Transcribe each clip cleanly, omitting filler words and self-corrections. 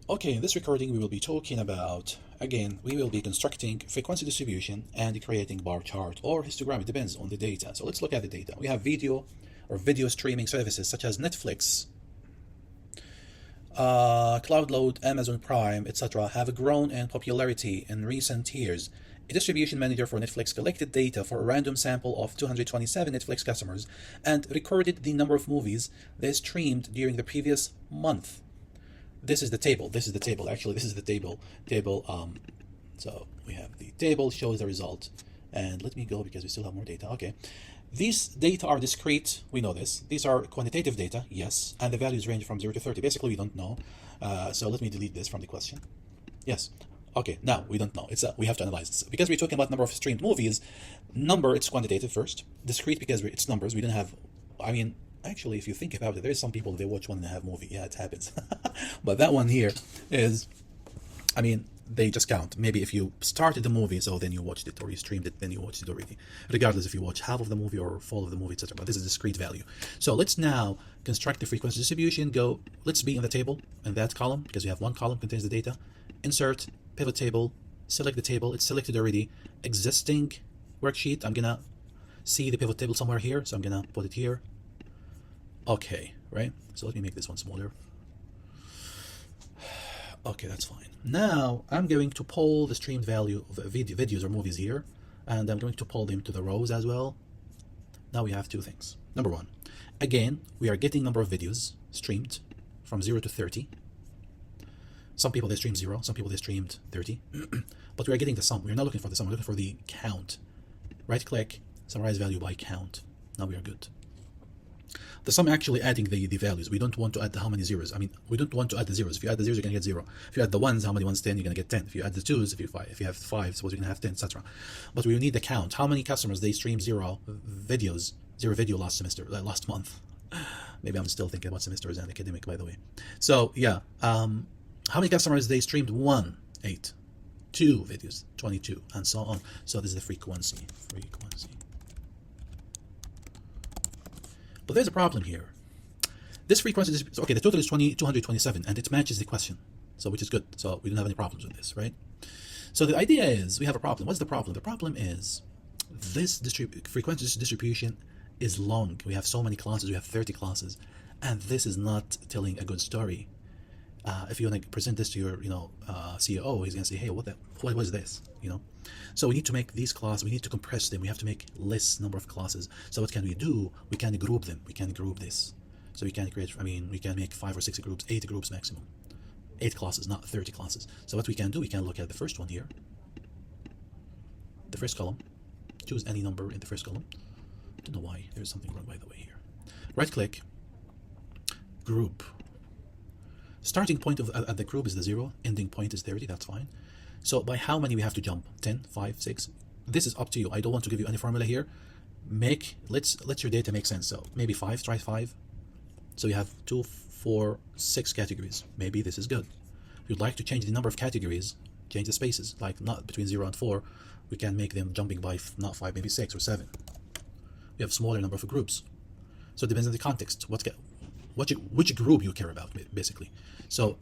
Okay, in this recording we will be talking about, again, we will be constructing frequency distribution and creating bar chart or histogram. It depends on the data. So let's look at the data. We have video or video streaming services such as Netflix, Cloudload, Amazon Prime, etc. have grown in popularity in recent years. A distribution manager for Netflix collected data for a random sample of 227 Netflix customers and recorded the number of movies they streamed during the previous month. This is the table. This is the table. Actually, this is the table. So we have the table shows the result. And let me go because we still have more data. Okay. These data are discrete. We know this. These are quantitative data, yes. And the values range from 0 to 30. Basically, we don't know. So let me delete this from the question. Yes. Okay, now we don't know. We have to analyze this. Because we're talking about number of streamed movies, number, it's quantitative first. Discrete because it's numbers. We don't have, I mean, actually, if you think about it, there's some people, they watch 1.5 movie. Yeah, it happens. But that one here is, I mean, they just count. Maybe if you started the movie, so then you watched it, or you streamed it, then you watched it already. Regardless if you watch half of the movie or full of the movie, etc. But this is discrete value. So let's now construct the frequency distribution. Let's be in the table, in that column, because we have one column contains the data. Insert, pivot table, select the table. It's selected already. Existing worksheet. I'm gonna see the pivot table somewhere here, so I'm gonna put it here. Okay, right? So let me make this one smaller. Okay, that's fine. Now I'm going to pull the streamed value of videos or movies here, and I'm going to pull them to the rows as well. Now we have two things. Number one, again, we are getting number of videos streamed from 0 to 30. Some people they streamed 0, some people they streamed 30. But we are getting the sum. We're not looking for the sum, we're looking for the count. Right click, summarize value by count. Now we are good. The sum actually adding the values. We don't want to add how many zeros. I mean, we don't want to add the zeros. If you add the zeros, you're going to get 0. If you add the ones, how many ones? 10, you're going to get 10. If you add the twos, if you have 5, suppose you're going to have 10, etc. But we need the count. How many customers they stream 0 videos, 0 video last semester, last month. Maybe I'm still thinking about semesters and academic, by the way. So yeah, how many customers they streamed 1, 8, 2 videos, 22, and so on. So this is the frequency. But there's a problem here. This frequency is, okay, the total is 227, and it matches the question, so which is good. So we don't have any problems with this, right? So the idea is we have a problem. What's the problem? The problem is this frequency distribution is long. We have so many classes. We have 30 classes, and this is not telling a good story. If you want to present this to your, CEO, he's going to say, hey, what was this, So we need to make these classes, we need to compress them, we have to make less number of classes. So what can we do? We can group them, we can group this. So we can we can make 5 or 6 groups, 8 groups maximum. 8 classes, not 30 classes. So what we can do, we can look at the first one here. The first column. Choose any number in the first column. I don't know why, there's something wrong by the way here. Right click, group. Starting point at the group is the 0, ending point is 30, that's fine. So by how many we have to jump? 10, 5, 6? This is up to you. I don't want to give you any formula here. Let your data make sense. So maybe 5, try 5. So you have 2, 4, 6 categories. Maybe this is good. If you'd like to change the number of categories, change the spaces, like not between 0 and 4, we can make them jumping by not 5, maybe 6 or 7. We have smaller number of groups. So it depends on the context. Which group you care about, basically. So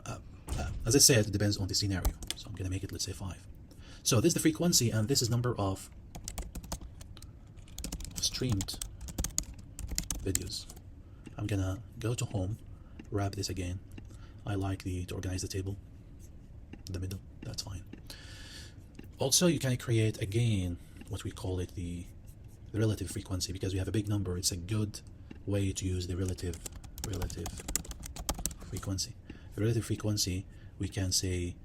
as I said, it depends on the scenario. So I'm going to make it, let's say 5. So this is the frequency, and this is number of streamed videos. I'm going to go to home, wrap this again. I like to organize the table in the middle. That's fine. Also, you can create again what we call it the relative frequency, because we have a big number. It's a good way to use the relative frequency. The relative frequency, we can say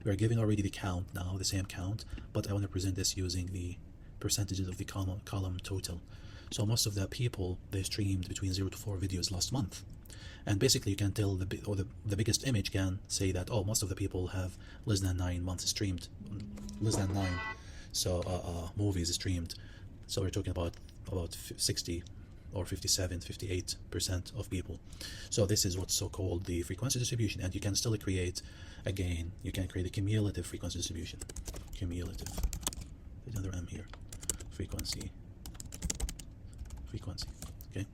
we are giving already the count now, the same count, but I want to present this using the percentages of the column total. So most of the people, they streamed between 0 to 4 videos last month. And basically you can tell the biggest image can say that, oh, most of the people have less than 9 months streamed, less than 9 movies streamed. So we're talking about 60 or 57, 58% of people. So this is what's so-called the frequency distribution, and you can still create, again, you can create a cumulative frequency distribution. Cumulative, there's another M here, frequency, okay?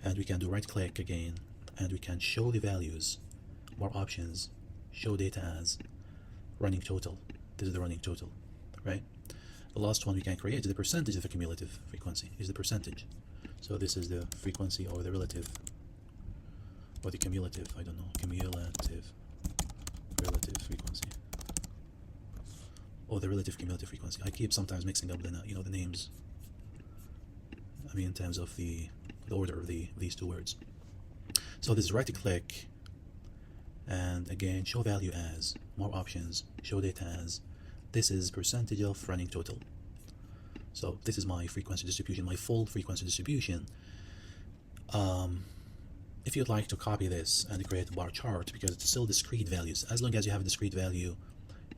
And we can do right click again, and we can show the values, more options, show data as running total. This is the running total, right? The last one we can create is the percentage of the cumulative frequency, is the percentage. So this is the frequency or the relative, or the cumulative, I don't know, cumulative, relative frequency, or the relative cumulative frequency. I keep sometimes mixing up the, the names, I mean in terms of the order of these two words. So this is right click, and again, show value as, more options, show data as. This is percentage of running total. So this is my frequency distribution, my full frequency distribution. If you'd like to copy this and create a bar chart, because it's still discrete values, as long as you have a discrete value,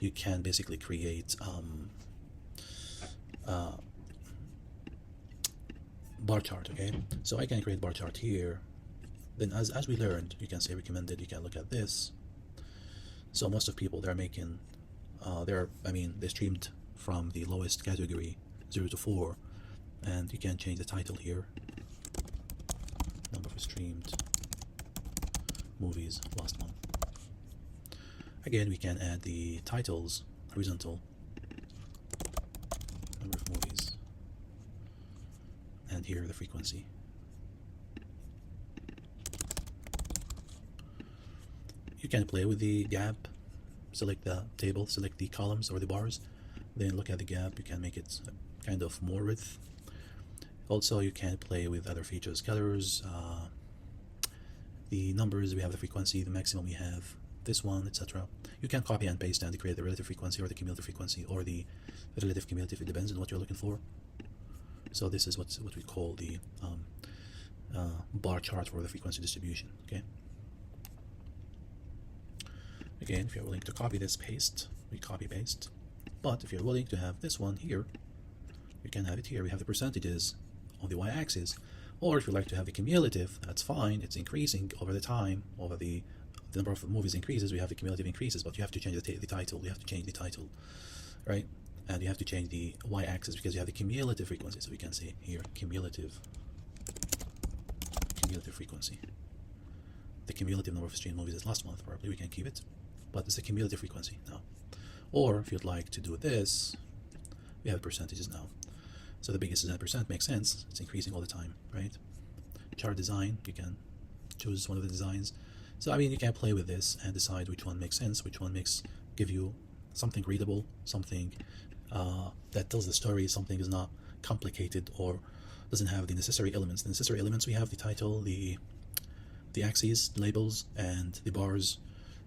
you can basically create bar chart, okay? So I can create bar chart here. Then as we learned, you can say recommended, you can look at this. So most of people, they're making, they streamed from the lowest category, 0 to 4, and you can change the title here. Number of streamed movies last month. Again, we can add the titles, horizontal, number of movies, and here the frequency. You can play with the gap, select the table, select the columns or the bars, then look at the gap. You can make it kind of more width. Also, you can play with other features, colors, the numbers. We have the frequency, the maximum we have, this one, etc. You can copy and paste and create the relative frequency or the cumulative frequency or the relative cumulative. It depends on what you're looking for. So this is what we call the bar chart for the frequency distribution. Okay. Again, if you're willing to copy this, paste, we copy paste. But if you're willing to have this one here, you can have it here. We have the percentages on the y-axis. Or if you like to have the cumulative, that's fine. It's increasing over the time, over the number of movies increases. We have the cumulative increases, but you have to change the title. You have to change the title, right? And you have to change the y-axis because you have the cumulative frequency. So we can say here cumulative frequency. The cumulative number of streamed movies is last month. Probably we can keep it, but it's the cumulative frequency now. Or if you'd like to do this, we have percentages now. So the biggest is 10%, makes sense. It's increasing all the time, right? Chart design, you can choose one of the designs. So I mean, you can play with this and decide which one makes sense, which one give you something readable, something that tells the story, something is not complicated or doesn't have the necessary elements. The necessary elements, we have the title, the axes, labels, and the bars,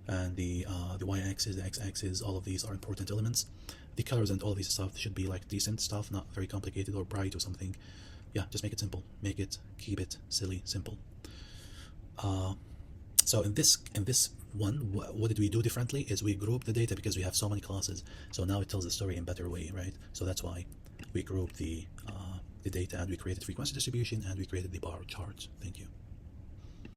and the y-axis, the x-axis. All of these are important elements. The colors and all of these stuff should be like decent stuff, not very complicated or bright or something. Yeah, just make it simple. Keep it silly, simple. So in this one, what did we do differently is we grouped the data because we have so many classes. So now it tells the story in a better way, right? So that's why we grouped the data, and we created frequency distribution, and we created the bar chart. Thank you.